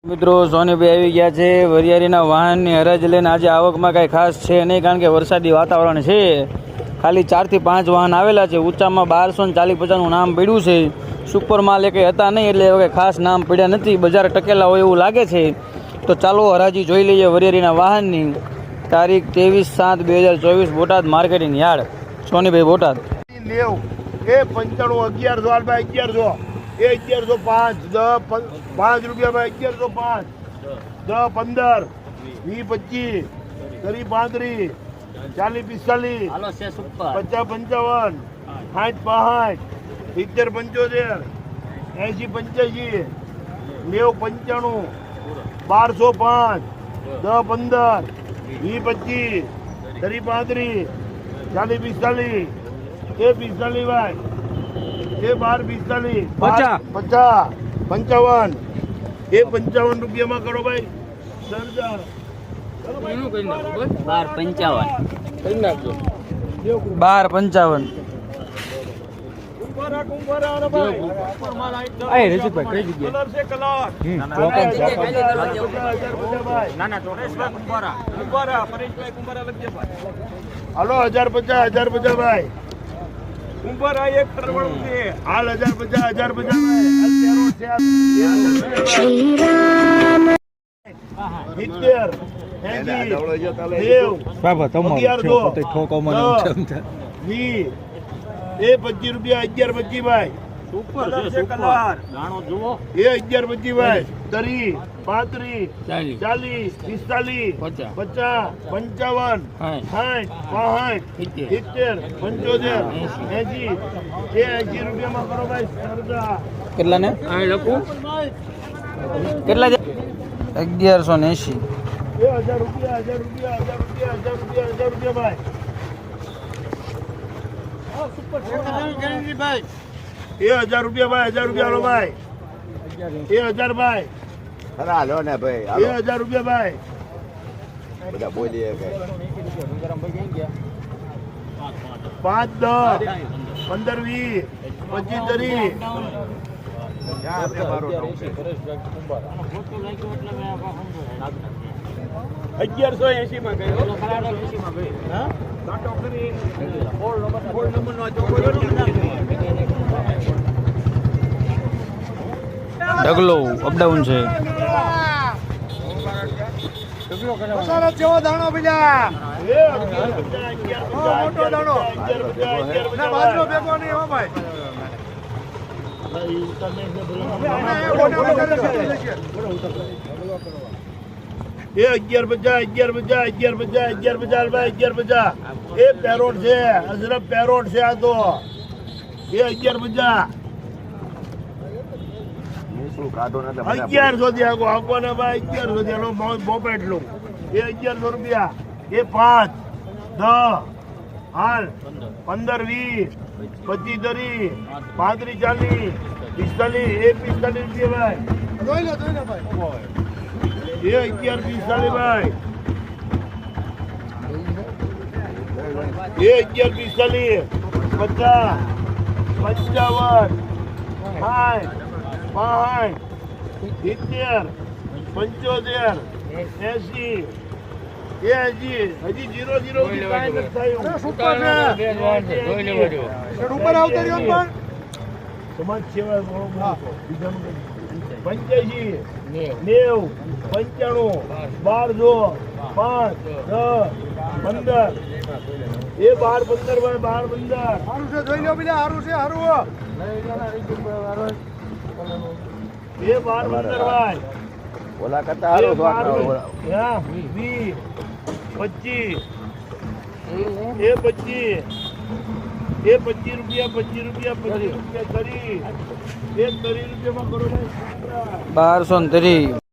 મિત્રો સોનીભાઈ આવી ગયા છે વરિયાળીના વાહનની હરાજી લઈને। આજે આવકમાં કાંઈ ખાસ છે નહીં, કારણ કે વરસાદી વાતાવરણ છે। ખાલી 4 થી 5 વાહન આવેલા છે। ઊંચામાં 1240-50નું નામ પડ્યું છે। સુપર માલ એ કંઈ હતા નહીં, એટલે હવે ખાસ નામ પડ્યા નથી। બજાર ટકેલા હોય એવું લાગે છે। તો ચાલો હરાજી જોઈ લઈએ વરિયાળીના વાહનની। તારીખ 23/7/2024, બોટાદ માર્કેટિંગ યાર્ડ, સોનીભાઈ બોટાદ। એ 95 1100 એ 1105 10 5 રૂપિયામાં 1105 10 15 20 25 30 35 40 45 50 55 60 65 70 75 80 85 12 15 20 25 30 35 40 45 એ 45 ભાઈ એ 12 45 55 એ 55 રૂપિયામાં કરો ભાઈ સરદાર 1255 હાલો 1050 ભાઈ કુંભાર આ એક કરવાનું છે હાલ 1050 25 રૂપિયા 1125 ભાઈ સુપર છે કલર ગાણો જુઓ એ 1125 ભાઈ 30 35 40 45 50 55 60 65 70 75 80 રૂપિયામાં કરો ભાઈ સરદા કેટલા ને લખું કેટલા છે 1180 1000 રૂપિયા ભાઈ એ 1000 રૂપિયા ભાઈ 1000 ભાઈ ખરા લો ને ભાઈ એ 1000 રૂપિયા ભાઈ બધા બોલીએ કે 5 10 15 20 25 30 1180 માં ઢગલો અપડાઉન છે। દાણો બીજા મોટો દાણો બાજરો ભેગો નહીં હો ભાઈ એ 1150 ભાઈ 1150 એ પેરોટ છે અજરફ પેરોટ છે આ તો એ 1150 1100 થી આગવાના ભાઈ 1100 થી એનો મોપેટ લો એ 1100 રૂપિયા એ 5 10 હાલ 15 20 25 30 35 40 45 એ 1145 ભાઈ એ 1145 50 55 60 65 70 80 હજી 00 થી કાંઈ નથી થયું ઉપર આવતો રહ્યો પણ સમાજ સેવા 85 90 95 12 5 10 15 એ 12 15 ભાઈ 12 15 સારું છે જોઈ લો બીજા સારું છે સારું એ 12 15 ભાઈ ઓલા કરતા હારો 20 25 એ 25 રૂપિયા 30 એ 30 રૂપિયામાં કરો 1230